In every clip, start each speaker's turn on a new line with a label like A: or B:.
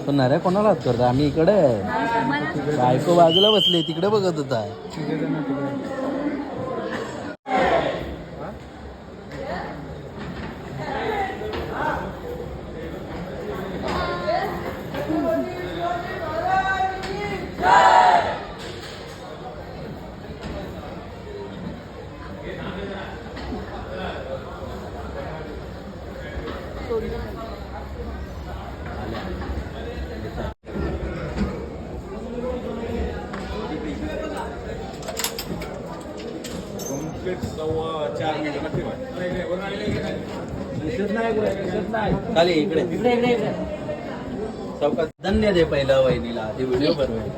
A: पण नाऱ्या कोणाला हात करतो? आम्ही इकडे बायको बाजूला बसली तिकडे बघत होता. खाली इकडे इकडे इकडे इकडे चौकात धन्य दे पहिला वहिनीला ते व्हिडिओ बनवेल.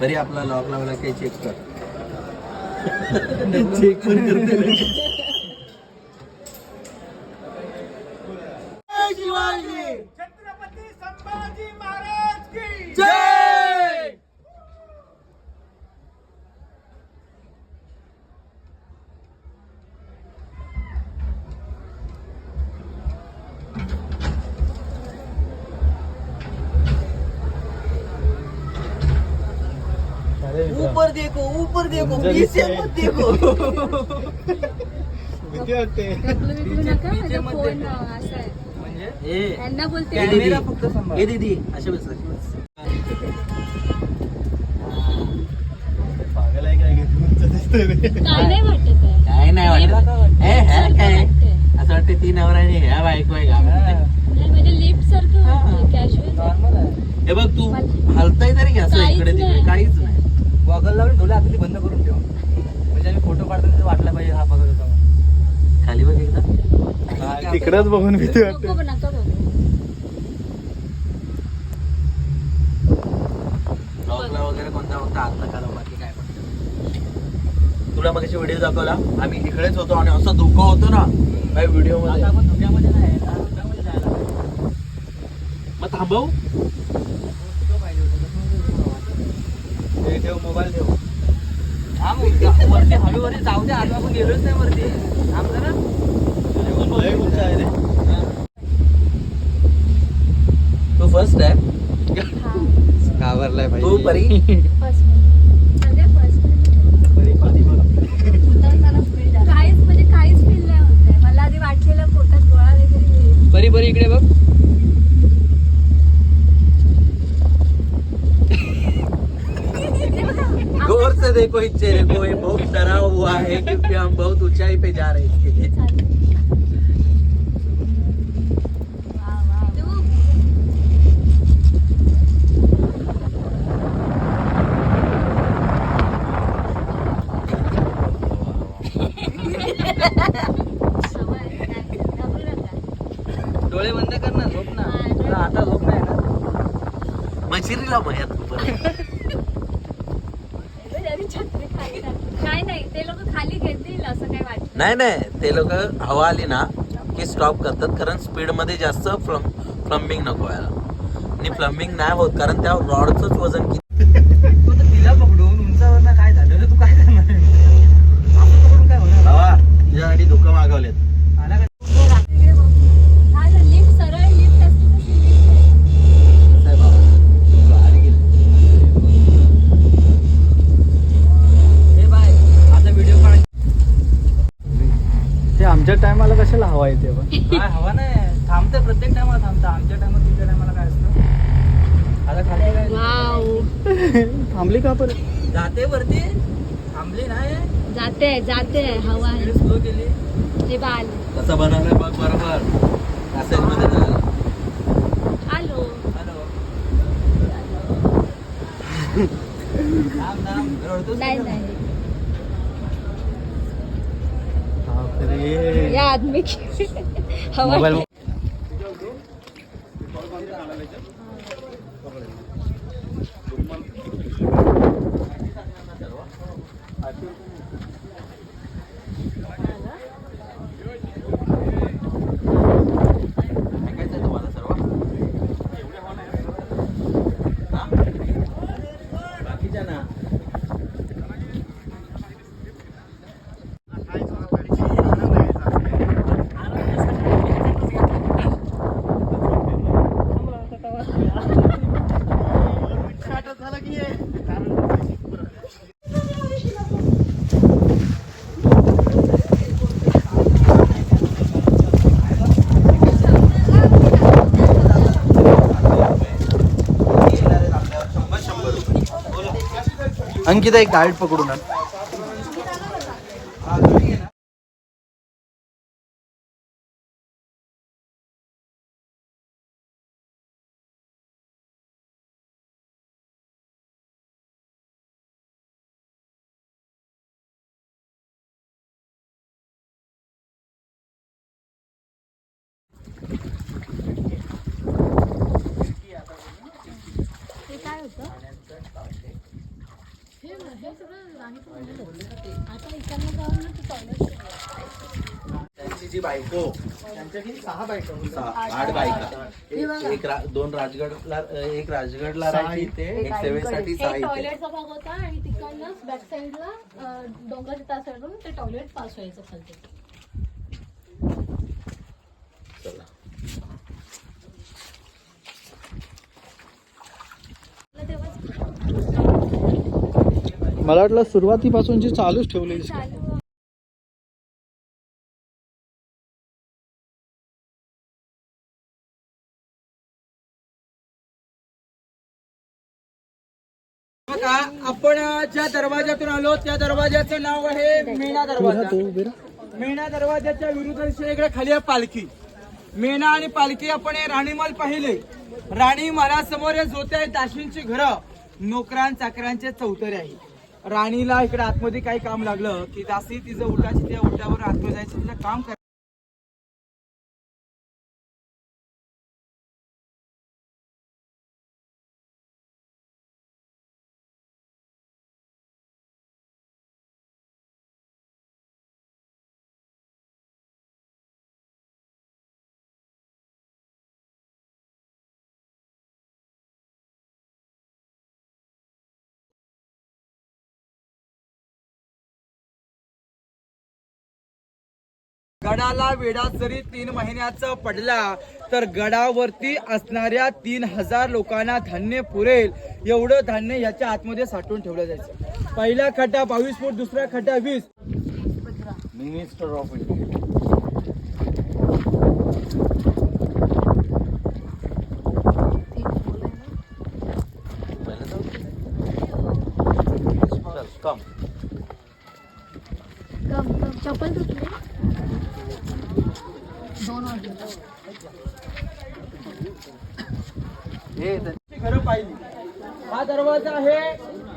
A: तरी आपला लॉक लावला काही चेक कर. चेक पण करते.
B: छत्रपती संभाजी महाराज की
A: जय. ऊपर देखो पीछे मत देखो.
B: भीती वाटते.
A: हे दीदी अशा बस
B: पागल आहे काय
A: काय नाही वाटत. काय असं वाटतं ती नवराने ह्या बायको आहे का? हे बघ तू हलताय तरी घ्या असं इकडे तिकडे काहीच नाही.
B: गॉगल लावून डोळे आपली बंद करून ठेव म्हणजे आम्ही फोटो काढताना वाटला पाहिजे हा बघत होता.
A: खाली बघ एकदा
B: तिकडच बघून भीती वाटते.
A: ब्लॉगला वगैरे कोणता फक्त आता करा बाकी काय पण. तुला मग व्हिडिओ दाखवला आम्ही इकडेच होतो आणि असं धोका होतो ना काय व्हिडिओ मध्ये.
B: आपण धुक्यामध्ये नाही धुक्यामध्ये जायला
A: मग थांबव.
B: ठेव मोबाईल ठेव. हा वरती हवेवरती जाऊ दे. आज आपण गेलोच नाही वरती. थांब जरा.
A: तू फर्स्ट आहे
B: घाबरलाय पाहिजे
A: तू परी.
C: काहीच फील नाही होत. मला आधी वाटलेलं पोटात गोळा वगैरे.
B: बरी बरी इकडे बघ.
A: गौर से देखो इस चेहरे को, ये बहुत डरा हुआ है क्योंकि हम बहुत ऊंचाई पे जा रहे हैं इसके लिए.
B: डोळे बंद कर ना. झोप ना. तुला आता झोप नाही ना.
A: मशिरीला भयात
C: काय नाही ते लोक खाली घेतील असं काय वाटत
A: नाही नाही ते लोक हवा आली ना की स्टॉप करतात कारण स्पीड मध्ये जास्त फ्लम्बिंग नको व्हायला. आणि फ्लम्बिंग नाही होत कारण त्या रॉडच वजन किती.
B: तू तर तिला पकडून उंचावर काय झालं रे? तू काय करणार? आपण पकडून काय होणार?
A: हवा तुझ्यासाठी धोका मागवलेत.
B: आला का?
C: लिफ्ट सरळ लिफ्ट असते तशी लिफ्ट आहे.
B: हे बाय आता व्हिडिओ काढ. ते आमच्या टायमाला कशाला हवा येते पण? काय हवा नाही. थांबते प्रत्येक टायमाला थांबता. आमच्या टायमात तुमच्या टायमाला काय असतं? आता खाली काय
C: वाव.
B: थांबली का परत? जाते वरती. थांबली नाही.
C: जाते हवा आहे.
B: स्लो केली.
C: हे बाल
A: कसं बनवलंय बघ बरोबर. असेल मध्ये झालं.
C: Hello
B: hello. थांब थांब. रडतोस
C: नाही
B: का?
C: नाही
B: बापरे.
C: या आदमी की हवा
B: मोबाईल
A: अंकिता एक गाईड पकडून आण.
C: ते काय होतं आता इकडनं जाऊन ना ते टॉयलेट
A: त्यांची जी बायको
B: त्यांच्याकडे 6 बायका होत्या.
A: 8 बायका दोन राजगडला एक राजगडला राहायची ते एक सेवेसाठी 6 इथे.
C: टॉयलेटचा भाग होता आणि तिकडनंच बॅक साईडला डोंगराच्या त्या साईडून ते टॉयलेट पास व्हायचं खालती.
A: चला.
B: मला वाटलं सुरुवातीपासूनची चालूच ठेवलेली.
C: चालू
B: बघा, आपण ज्या दरवाजातून आलो त्या दरवाजाचं नाव आहे मेणा दरवाजा. मेणा दरवाजाच्या विरुद्ध दिशेकडे खाली आहे पालखी. मेणा आणि पालखी आपण हे राणीमल पाहिले. राणी महालासमोर हे जोते आहेत दाशींची घरं, नोकरां चाकरांचे चौतरे आहे. राणीला इकडे आतमध्ये काही काम लागलं की दासी तिचं उठाची त्या उठावर आतमध्ये जायचं तिचं काम कर. गडाला वेढा जरी 3 महिन्याचा पडला तर गडावरती असणाऱ्या 3000 लोकांना धान्य पुरेल एवढं धान्य याच्या आतमध्ये साठवून ठेवलं जायचं. पहिला खड्डा 22 फूट, दुसरा खड्डा 20.
A: Minister of India. कम
C: चप्पल तुटली 2 वाजले.
B: घरं पाहिली. हा दरवाजा आहे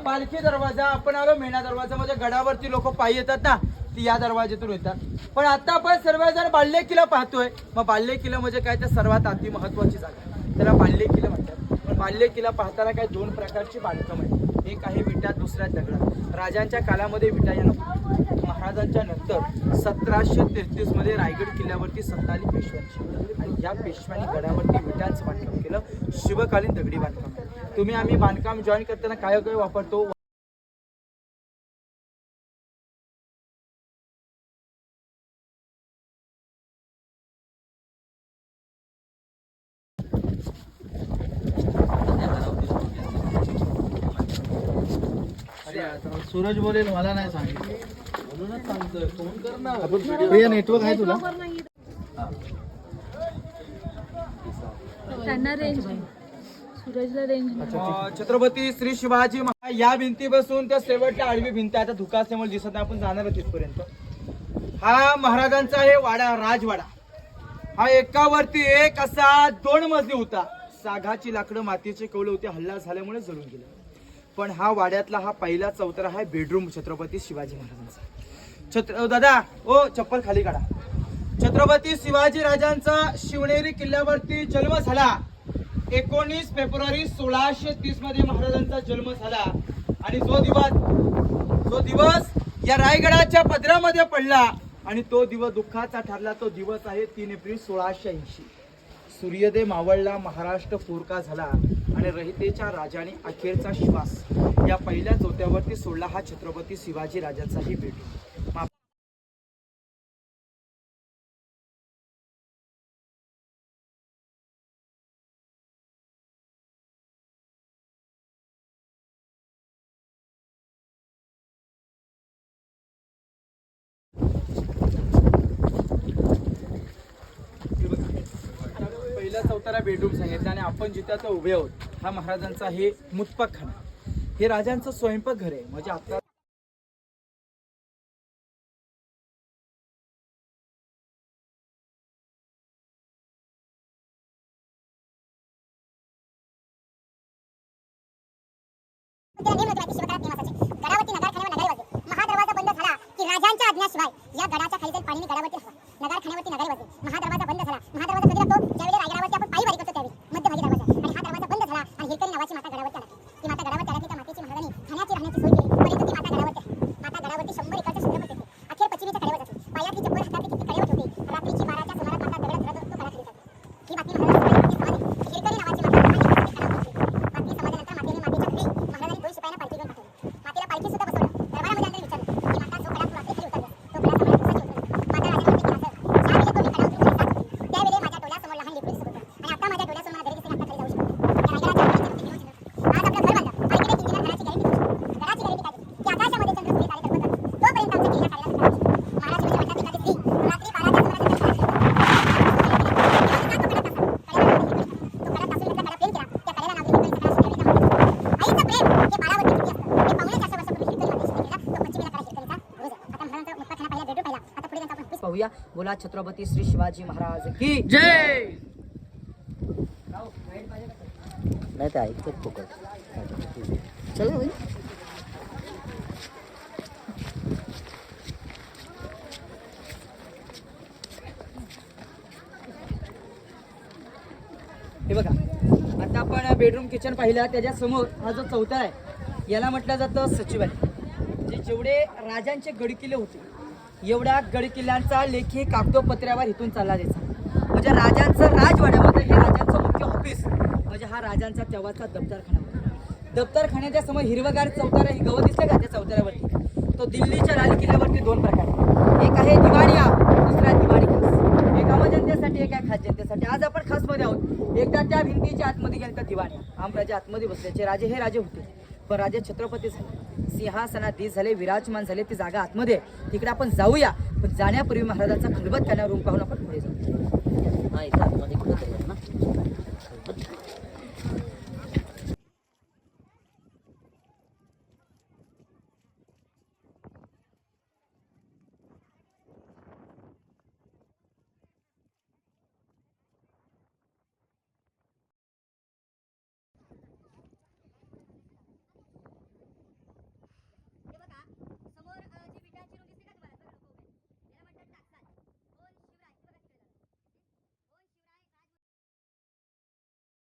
B: पालखी दरवाजा. आपण आलो मेणा दरवाजा. म्हणजे गडावरती लोक पायी येतात ना, ती या दरवाज्यातून येतात. पण आता आपण सर्वजण बाल्य किल्ला पाहतोय. मग बाल्य किल्ला म्हणजे काय, तर सर्वात अति महत्वाची जागा, त्याला बाल्य किल्ला म्हणतात. पण बाल्य किल्ला पाहताना काय 2 प्रकारची बांधकाम आहेत. एक आहे विटा, दुसऱ्या दगडात. राजांच्या कालामध्ये विटा या नव्हत्या. महाराजांच्या नंतर 1733 मध्ये रायगड किल्ल्यावरती सत्ता आली पेशव्यांची आणि या पेशव्यांनी गडावरती विटांचं बांधकाम केलं. शिवकालीन दगडी बांधकाम. आम्ही बांधकाम जॉईन करताना काय काय वापरतो.
A: सूरज बोलेल मला नाही सांगितलं म्हणूनच सांगतोय. फोन कर ना.
B: नेटवर्क आहे तुला.
C: त्यांना रेंज सूरजला रेंज.
B: छत्रपती श्री शिवाजी महाराज या भिंती बसून त्या शेवटच्या आडवी भिंत आता धुका असल्यामुळे दिसत नाही. आपण जाणार तिथपर्यंत. हा महाराजांचा हे वाडा, राजवाडा. हा एकावरती एक असा 2 मजली होता. सागाची लाकडं, मातीचे कौल होते. हल्ला झाल्यामुळे जळून गेले. पण हा वाड्यातला हा पहिला चौथरा आहे बेडरूम छत्रपती शिवाजी महाराजांचा. दादा ओ चप्पल खाली काढा. छत्रपती शिवाजी राजांचा शिवनेरी किल्ल्यावरती जन्म झाला. 19 फेब्रुवारी 1630 मध्ये महाराजांचा जन्म झाला. आणि जो दिवस या रायगडाच्या पदरामध्ये पडला आणि तो दिवस दुःखाचा ठरला, तो दिवस आहे 3 एप्रिल 1680. सूर्योदय मावळला, महाराष्ट्र पोरका झाला आणि रहितेच्या राजाने अखेरचा श्वास या पहिल्या चौथ्यावरती सोडला. हा छत्रपती शिवाजी राजाचाही बेडरूम. पहिला चौथरा बेडरूम सांगितला आणि आपण जिथे आता उभे आहोत हा महाराजांचा हे मुतपक खाना. हे राजांचं स्वयंपाकघर आहे. म्हणजे आता
D: गडावरती नगारखान्यावर नगारे वाजले. महादरवाजा बंद झाला की राजांच्या आज्ञाशिवाय या गडाच्या खाली जाईल पाणी गडावरती हवा. नगारखान्यावरती नगारे वाजले. महादरवाजा बंद झाला. महादरवाजा कधी लागतो? ज्यावेळी रायगडावरती आपण पायी वारी करतो त्यावेळी मध्यभागी दरवाजा. आणि हा दरवाजा बंद झाला आणि हिरकणी नावाची माता गडावरती आली. ती माता गडावरती आली. त्या मातेची महाराजांनी खाण्याची राहण्याची सोय केली. परंतु ती माता गडावरती आली. माता गडावरती 100 एकरच्या क्षेत्रफळ होते. अखेर पश्चिमेच्या कडेवर जाते. पायातली चप्पल हातातली किती कडेवर होते. रात्रीची 12च्या सुमारास माता दगड धरत तो गडाखाली जाते. ही बातमी महाराजांच्या कानी पोहोचली. हिरकणी नावाची माता बातमी समजल्यानंतर मातेने मातेच्या घरी महाराजांनी 2 शिपायांना पालखी घेऊन पाठवली. मातेला पालखी सुद्धा बसवलं. दरबारामध्ये अंदर विचारलं की माता जो कडा तू रात्री खाली उतरला तो कडा सम्राट दिवसाची उतरला. माता राजाने म्हटले की असं ज्यावेळी तो मी कडा उतरून खाली जात होती त्यावेळी माझ्या डोळ्यासमोर लहान लेकरू दिसत होतं आणि आता माझ्या डोळ्यासमोर मला घरी दिसते आता खाली जाऊ शकतो. या रायगडाच्या गडाची गॅरंटी आज आपलं घर बांधलं. आणखी एक इंजिनियर घराची गॅरंटी देऊ शकतो. घराची गॅरंटी काय देते? की आकाशामध्ये चंद्र सूर्य तारे गडबड करतो तोपर्यंत आमचा किल्ला काढला जाणार नाही. महाराज म्हणजे म्हणतात एखादी स्त्री रात्री 12च्या सुमारास तो कडा तासून घेतला कडा फेल केला. त्या कड्याला नागरिक हिरकणीचा कडा शिकवली त्या मातेने. आईचं प्रेम हे 12 वर्षी किती असतं हे पावणे 400 वर्षापूर्वी हिरकणी मातेने शिकवलं. तो पश्चिमेला कडा हिरकणीचा रोज आहे. आता महाराजांचा मुक्काखाना पाहिला, बेडरूम पाहिला. आता पुढे त्यांचा आपण
B: पाहूया. बोला छत्रपती श्री शिवाजी महाराज की
A: जय. नाही ते ऐकत फुकट. चल ना भाई.
B: हे बघा, आता आपण बेडरूम किचन पाहिला. त्याच्या समोर हा जो चौथा आहे याला म्हटलं जातं सचिवालय. म्हणजे जेवढे राजांचे गडकिल्ले होते एवढ्या गडकिल्ल्यांचा लेखी कागदोपत्र्यावर इथून चालला द्यायचा. म्हणजे राजांचं राजवाड्यामध्ये हे राजांचं मुख्य ऑफिस म्हणजे हा राजांचा तेव्हाचा दप्तरखाना होता. दप्तरखान्याच्या समोर हिरवगार चौतारा ही गवत दिसलं का त्या चौताऱ्यावरती? तो दिल्लीच्या लाल किल्ल्यावरती 2 प्रकार आहे. एक आहे दिवाणिया, दुसरा दिवाणी खास. एक आम जनतेसाठी, एक आहे खास जनतेसाठी. आज आपण खास मध्ये आहोत. एकदा त्या भिंतीच्या आतमध्ये गेल्या दिवाणिया. आमराजे आतमध्ये बसल्याचे राजे हे राजे होते, पण राजे छत्रपती झाले, सिंहासनाधीश झाले, विराजमान झाले. ती जागा आतमध्ये आहे. तिकडे आपण जाऊया, पण जाण्यापूर्वी महाराजांचा खलबत करण्यावर रूम पाहून आपण पुढे जाऊ.
A: हा इथं आतमध्ये कुठं तरी आहे ना.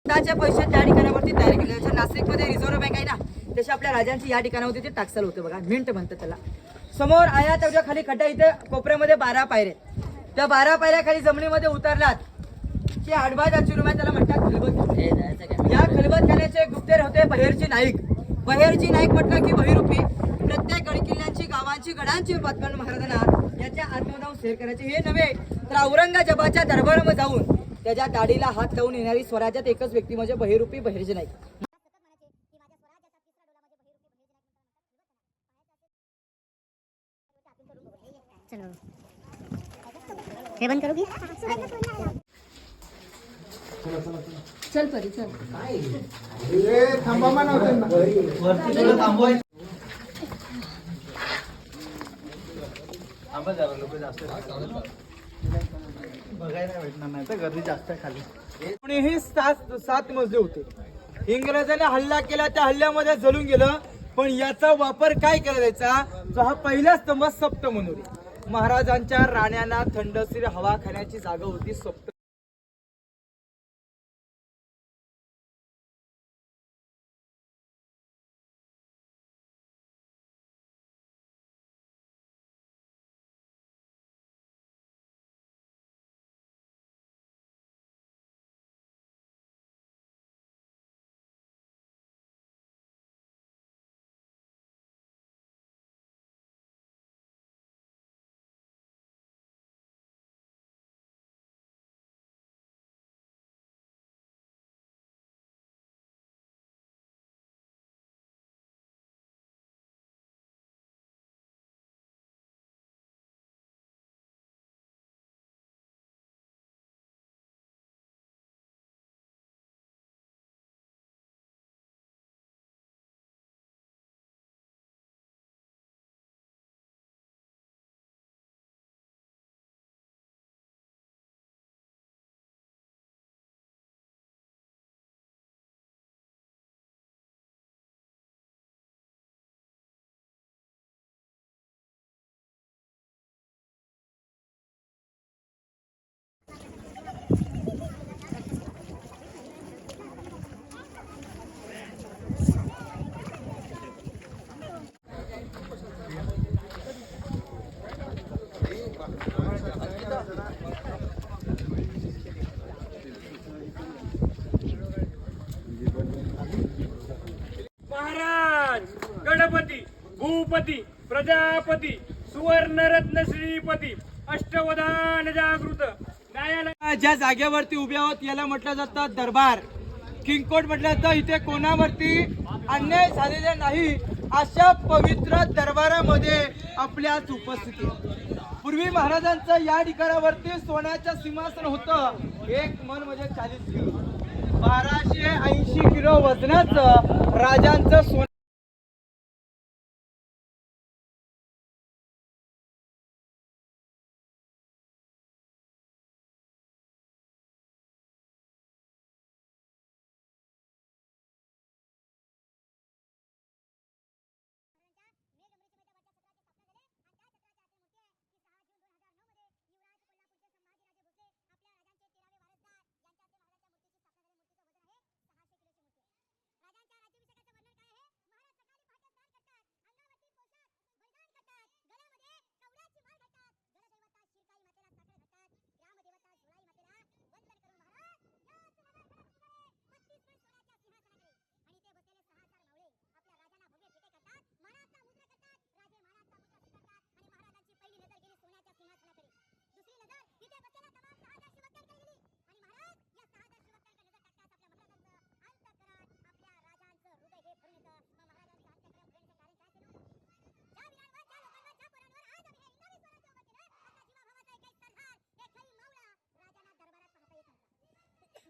B: स्वतःचे पैसे त्या ठिकाणावरती तयार केले. जसं नाशिकमध्ये रिझर्व्ह बँक आहे ना, तशी आपल्या राजांची या ठिकाणावरती ते टाकसाल होते बघा. मिंट म्हणतात त्याला. समोर आया तेवढ्या खाली खड्डा, इथे कोपऱ्यामध्ये 12 पायऱ्या. त्या 12 पायऱ्या खाली जमिनीमध्ये उतरलात की आडवा जाची रूम आहे, त्याला म्हणतात खलबत. या खलबतखान्याचे गुप्तेर होते बहेरजी नाईक. बहेरजी नाईक म्हटलं की बहिरूपी प्रत्येक गडकिल्ल्यांची, गावांची, गडांची बातम्या महाराजांना याच्या आतमध्ये जाऊन शेअर करायचे. हे नव्हे तर औरंगजेबाच्या दरबारामध्ये जाऊन त्याच्या दाढीला हात लावून येणारी स्वराज्यात एकच व्यक्ती म्हणजे बहिरूपी बहिर्जी नाईक.
D: हे बंद करू की?
C: चल परी चल.
B: बघायला भेटणार नाही तर गर्दी जास्त खाली. कोणीही 7 मजले होते. इंग्रजांनी हल्ला केला, त्या हल्ल्यामध्ये जळून गेलं. पण याचा वापर काय केला जायचा? जो हा पहिला स्तंभ सप्तमनुरी. महाराजांच्या राण्यांना थंडशीर हवा खाण्याची जागा होती सप्त.
E: महाराज गणपती भूपती प्रजापती सुवर्णरत्न श्रीपती अष्टवधान जागृत न्यायालय
B: ज्या जागेवरती उभे आहोत याला म्हटलं जातं दरबार. किंगकोट म्हटलं जातं इथे कोणावरती अन्याय झालेला नाही अशा पवित्र दरबारामध्ये आपल्याच उपस्थिती. पूर्वी महाराजांचं या ठिकाणावरती सोन्याचं सिंहासन होतं. एक मन म्हणजे 40 किलो, 1280 किलो वजनाचं राजांचं सोनं.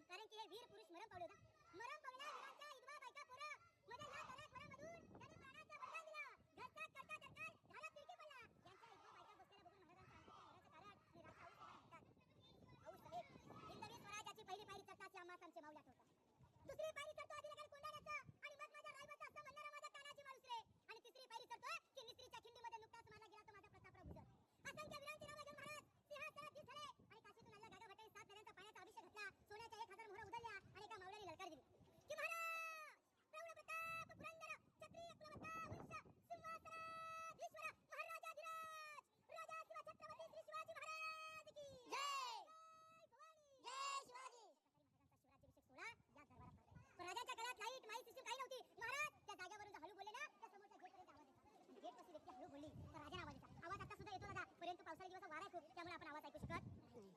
D: कारण की हे वीर पुरुष मरण पावले होता. मरण पावल्या वीरांच्या विधवा बायका पोरं मध्ये या तळ्यात वरामधून त्यांनी प्राणाचं बलिदान दिलं. घरचा करता करता झाला तिरकी पडला. यांच्या विधवा बायका बसलेल्या बघून महाराजांचं अंतःकरण मराचं कारण हिंदवी स्वराज्याची पहिली पायरी चढताच या मातांचे माऊल्या ठोकतात. दुसरी पायरी चढतो अधिकारी कोंडाण्याचं आणि मग माझ्या रायबाचं असं म्हणणारं माझ्या तानाची माणूसरे. आणि तिसरी पायरी चढतोय की निस्त्रीच्या खिंडीमध्ये नुकताच मारला गेला तो माझा प्रतापराव गुजर. असंख्य वीरांची नावं घेऊन महाराज सिंहासनात झिजले आणि काशीतून आलेल्या गागा भटांनी 7 नद्यांचा पाण्याचा अभिषेक घातला. सोन्याच्या 1000 मोहरा उधळल्या आणि एका मावळ्याने ललकार दिली की महाराज प्रौढ प्रताप पुरंदर क्षत्रिय कुलवंता वंश सिंहासनाधीश्वर महाराजाधिराज राजा शिव छत्रपती श्री शिवाजी महाराज की जय. जय शिवाजी. शिवराज्याभिषेक सोहळा या दरबारात झाला. पण राजाच्या गळ्यात लाईट माईक सिस्टम काही नव्हती. महाराज त्या जागेवरून हळू बोलले ना त्या समोरच्या गेटपर्यंत आवाज येतो. गेट पाशी व्यक्ती हळू बोलली तर राजाला आवाज येतो. आवाज आता सुद्धा येतो दादा, परंतु पावसाळी दिवस वारा खूप त्यामुळे आपण आवाज ऐकू शकत.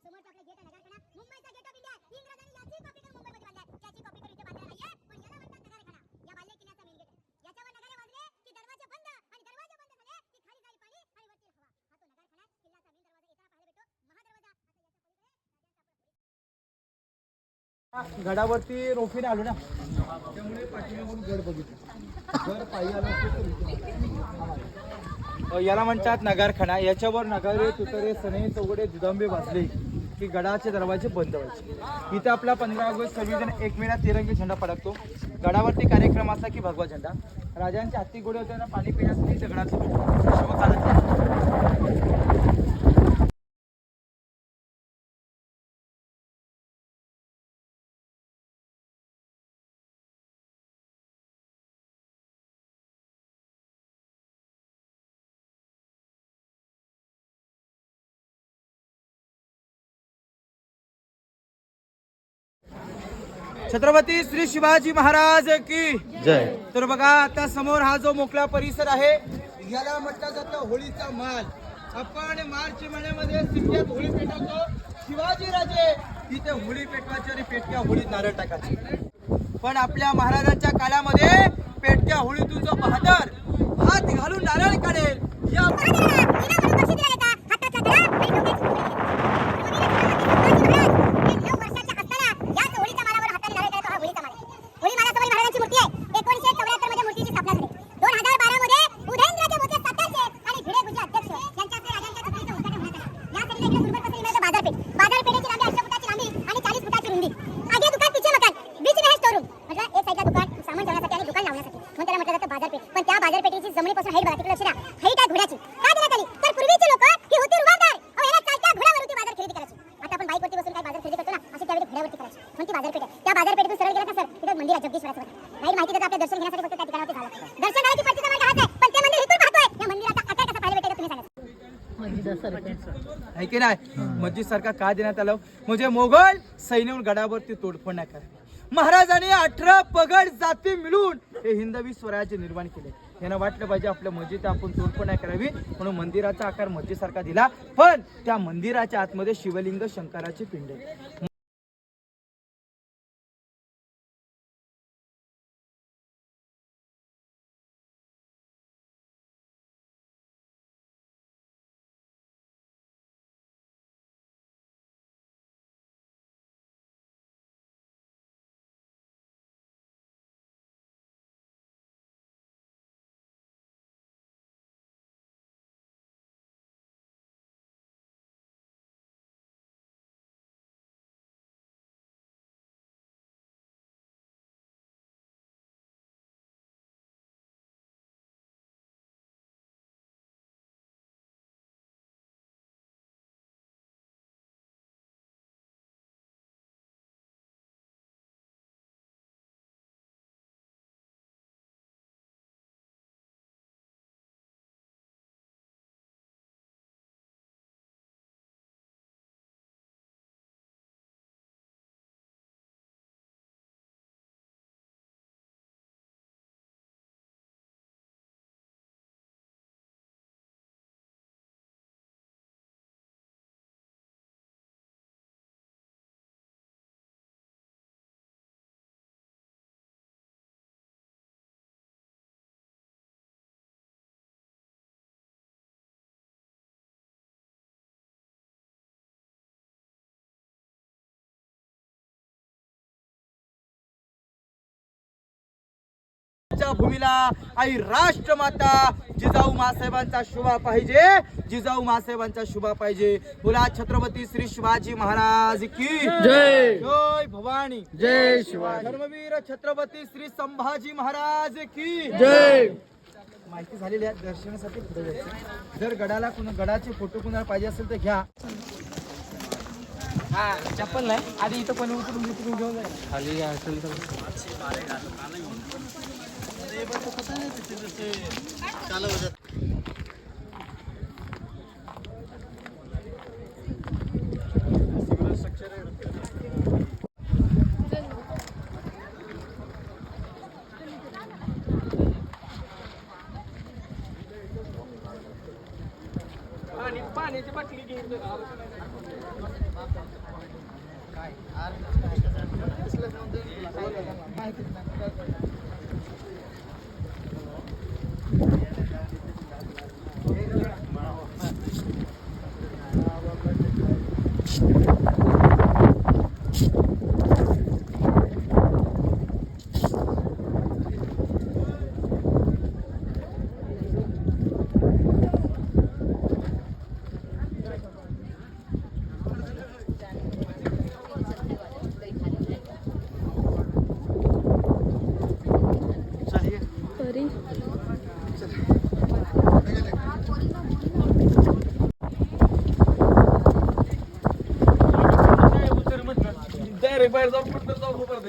D: समोरचा आपला गेट आहे नगरखाना, मुंबईचा गेट ऑफ इंडिया. इंग्रजांनी याची कॉपी करून मुंबईमध्ये बांधलाय. त्याची कॉपी करून इथे बांधलेला नाहीये, पण याला म्हणतात नगरखाना. या बाल्य किल्ल्याचा मेन गेट आहे. याच्यावर नगारे वाजले की दरवाजे बंद आणि दरवाजे बंद झाले की खाली जाईल पाणी आणि वरती हवा. हा तो नगरखाना किल्ल्याचा मेन दरवाजा येताना पाहायला भेटतो. महादरवाजा आता याच्या पलीकडे
B: गडावरती रोफीने आलो ना त्यामुळे पाठीमागून गड बघितलं. गड पायी आलो याला म्हणतात नगारखाना. याच्यावर नगारे तुतरे सनई चौघडे दुधांबे वाजले की गडाचे दरवाजे बंद व्हायचे. इथे आपला 15 ऑगस्ट 26 जण एकमेळा तिरंगी झेंडा फडकतो. गडावरती कार्यक्रम असला की भगवा झेंडा. राजांचे हत्ती घोडे होते ना पाणी पिण्यासाठी दगडाचं छत्रपती श्री शिवाजी महाराज की
A: जय.
B: तर बघा आता समोर हा जो मोकळा परिसर आहे याला म्हटलं जातं होळीचा माल. आपण मार्च महिन्यामध्ये सिमक्यात होळी पेटवतो. शिवाजी राजे इथे होळी पेटवायची आणि पेटक्या होळीत नारळ टाकायचे. पण आपल्या महाराजांच्या काळामध्ये पेटक्या होळीतून जो बहादर हात घालून नारळ काढेल या
D: पण त्या बाजारपेठेची जमिनीपासून हाईट बघा तिकडे लक्ष द्या. हाईट आहे घोड्याची का देण्यात आली तर पूर्वीचे लोक हे होते रुबाबदार. ह्याला चालत्या घोड्यावरती बाजार खरेदी करायची. आता आपण बाईकवरती बसून काय बाजार खरेदी करतो ना अशी त्यावेळी घोड्यावरती करायची. पण ती बाजारपेठ आहे. त्या बाजारपेठेतून सरळ गेला का सर तिथं मंदिर आहे जगदीश्वराचं. नाही माहिती देतात आपल्या दर्शन घेण्यासाठी फक्त त्या ठिकाणावरती झालं. दर्शन झालं की पट्टीचा मार्ग हाच आहे. पण ते मंदिर इथून पाहतोय या मंदिराचा आकार कसा पाहायला भेटेल तुम्ही सांगा.
B: है की नाही. मस्जिद सारखा का देण्यात आलं म्हणजे मोगल सैन्यावर गडावरती तोडफोड नाही करा. महाराजांनी 18 पगड जाती मिळून हे हिंदवी स्वराज्य निर्माण केले. यांना वाटलं पाहिजे आपल्या मस्जिद आपण तोडफोड नाही करावी, म्हणून मंदिराचा आकार मस्जिदसारखा दिला. पण त्या मंदिराच्या आतमध्ये शिवलिंग शंकराची पिंड आहे. भूमीला आई राष्ट्रमाता जिजाऊ मासाहेबांचा शुभा पाहिजे, जिजाऊ मासाहेबांचा शुभा पाहिजे. बोला छत्रपती श्री शिवाजी महाराज की जय. जय भवानी, जय शिवाजी. धर्मवीर छत्रपती श्री संभाजी महाराज की जय. माहिती झालेली आहे. दर्शनासाठी पुढे जायचं. जर गडाचे फोटो कुणाला पाहिजे असेल तर घ्या. हा चप्पल नाही आधी इथं पण उतरून घेऊन जाईल. खाली असेल तर चालू होतं.
E: पाण्याची बाटली घेऊन बाहेर जाऊन कुठं जाऊ उभं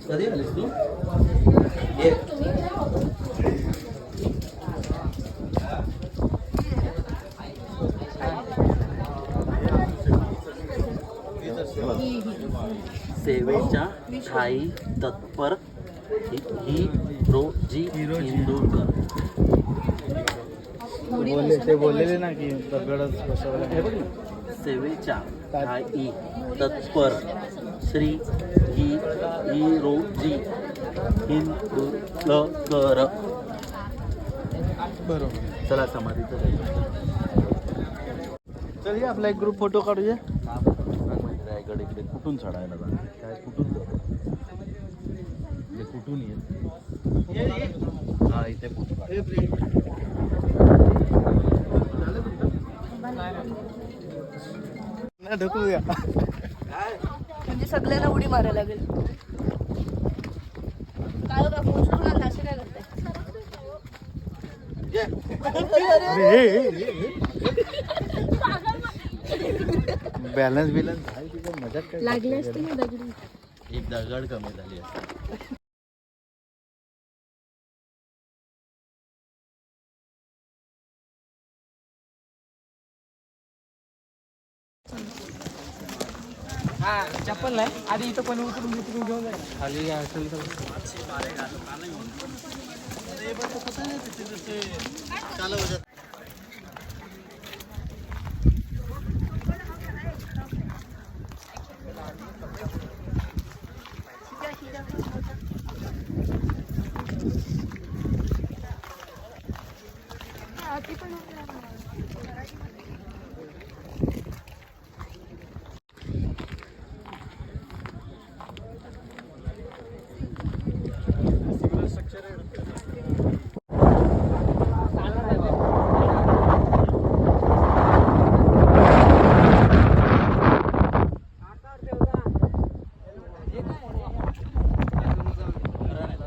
A: कधी आलीस तू ये. सेवेच्या ठाई तत्पर हिरोजी इंदूरकर.
B: ते बोललेले ना की दगडच बसवलं.
A: हे बघ ना. सेवेच्या ठाई तत्पर श्री हिरोजी इंदूरकर.
B: बरोबर.
A: चला समाधीचं जायचं.
B: चल ये आपला एक ग्रुप फोटो काढूया.
A: रायगड इकडे कुठून चढायला जा काय कुठून जातो म्हणजे कुठून येत हा इथे कुठून
B: ढकलूया.
F: म्हणजे सगळ्यांना उडी मारायला लागेल. काय होतं फोन सुरू झाला असे काय करताय?
B: बॅलन्स बिलन्स मजाक काय
C: लागले असते ना दगडी.
A: एक दगड कमी झाली असते.
B: हा चप्पल नाही आधी इथं पण उतरून घेऊन जाईल खाली असेल तर.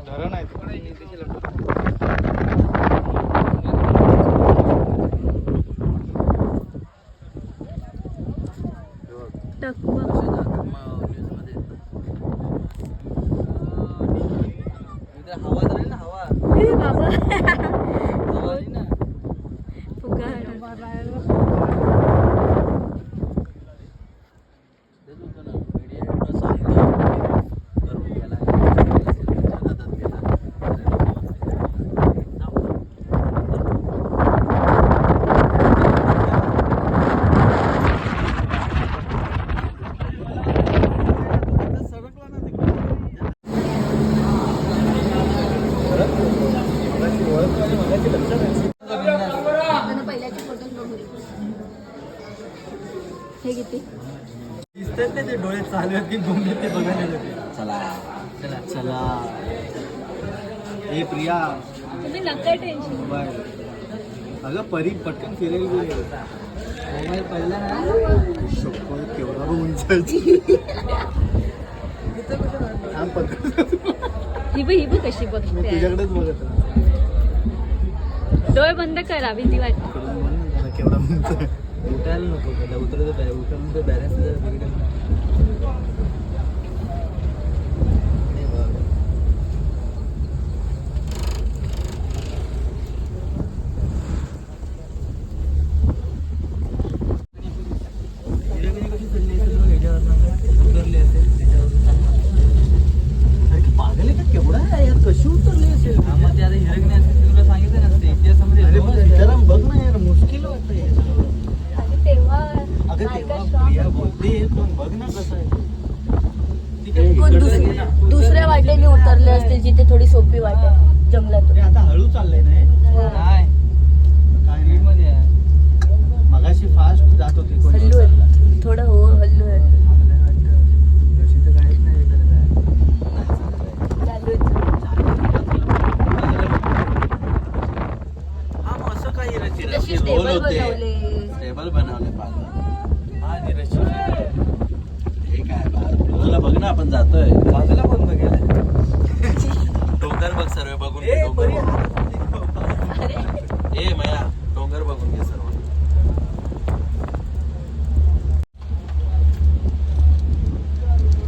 B: धरण आहे.
A: हवा झाली ना हवा
F: ए बाबा
A: हवा आली ना.
F: फुगा.
A: तेच होतं ना मीडिया एवढं सांगतं करून गेला हातात गेला.
F: पहिल्याचे फोटोज बघू. हे किती
B: दिसतात ते डोळे चालू आहेत की बंद ते बघायला येते.
A: चला
B: चला चला. हे प्रिया
C: तुम्ही नका टेन्शन.
B: बाय. अगं परी पटकन फिरायला गेली. पहिला शप्पथ केवढा उंचायची.
C: ही बघ कशी बघते.
B: तुझ्याकडेच बघत आहे.
C: डोळे बंद करा भीती वाटते.
B: इकडून म्हण ना केवढा उंच आहे. उठायला नको पहिला उतरायचं उठून तर बॅलन्स बिघडेल. पागल आहे का केवढा आहे यार कशी उतरली असेल.
A: मग ते आता हिरकणी असते तुला सांगितलं ना ते इतिहासामध्ये
B: अरे
A: येतं.
B: पण सीताराम बघ ना यार मुश्किल वाटतंय.
F: तेव्हा
B: अगं तेव्हा प्रिया बोलते पण बघ ना कसं आहे. ती काय
F: कोण
B: इकडं गेली ना.
F: दुसऱ्या वाटेने उतरले असतील जिथे थोडी सोपी वाटे जंगलातून.
B: अरे आता हळू चाललंय ना हे.
A: नाही
B: काय नाही
A: मध्ये आहे.
B: मगाशी फास्ट जात होती कोणी
F: हल्लू आहे थोडं. हो हल्लू आहे.
B: आपल्याला वाटतं तशी तर काहीच नाही करत आहे.
F: चालू आहे.
A: हा मग असं काही
F: तशी टेबल बनवले.
A: टेबल बनवले पाहिजे. हा निरशी हे काय तुला बघ ना आपण जातोय
B: बाजूला पण बघायला.
A: डोंगर बघ सर्व बघून घे, डोंगर बघ. ए मया डोंगर बघून घे सर्व.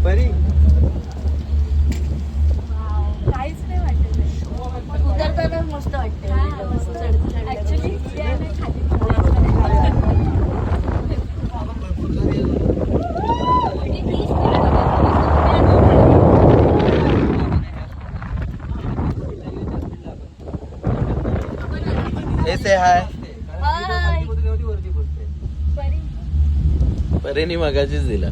B: परी
A: हाय
F: हाय.
A: परीने मगाचीच दिला